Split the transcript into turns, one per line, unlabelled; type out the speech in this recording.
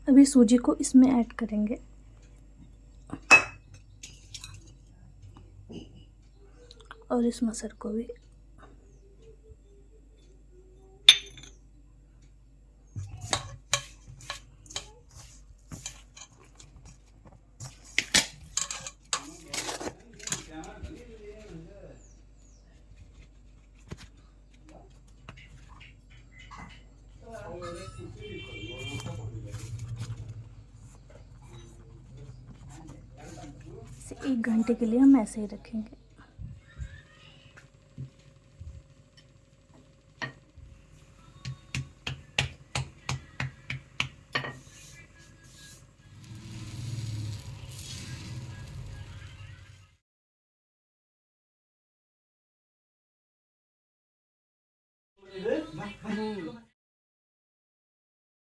अभी सूजी को इसमें ऐड करेंगे और इस मसर को भी। इसे 1 घंटे के लिए हम ऐसे ही रखेंगे।